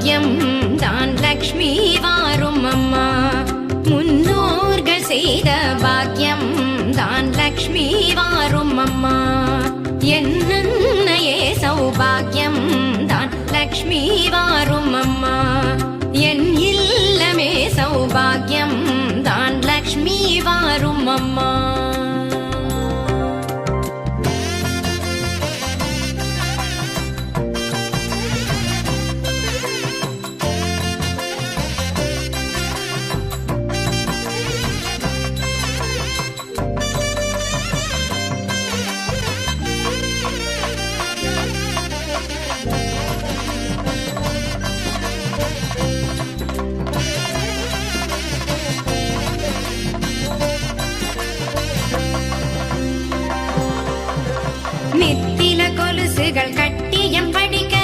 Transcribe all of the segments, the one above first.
பாக்கியம் தான் லக்ஷ்மி வாரும் அம்மா. முன்னோர்கள் செய்த பாக்கியம் தான் லக்ஷ்மி வாரும் அம்மா. என்னையே சௌபாகியம் தான் லக்ஷ்மி வாரும் அம்மா. என் இல்லமே சௌபாகியம் தான் லக்ஷ்மி வாரும் அம்மா. நித்தில கொலுசுகள் கட்டியம் படிக்க,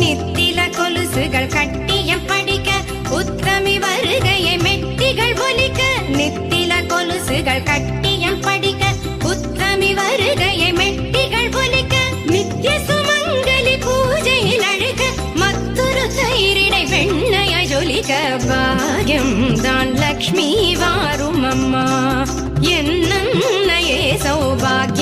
நித்தில கொலுசுகள் கட்டியம் படிக்க, உத்தமி வருகையை மெட்டிகள் ஒலிக்க. நித்தில கொலுசுகள் கட்டியம் படிக்க, உத்தமி வருகையை மெட்டிகள் ஒலிக்க. நித்திய சுமங்கலி பூஜையில் அழுக, மற்றொரு தயிரிடை வெண்ணைய ஜொலிக்க. பாகியம் தான் லக்ஷ்மி வாரும் அம்மா. என்னையே சௌபாகியம்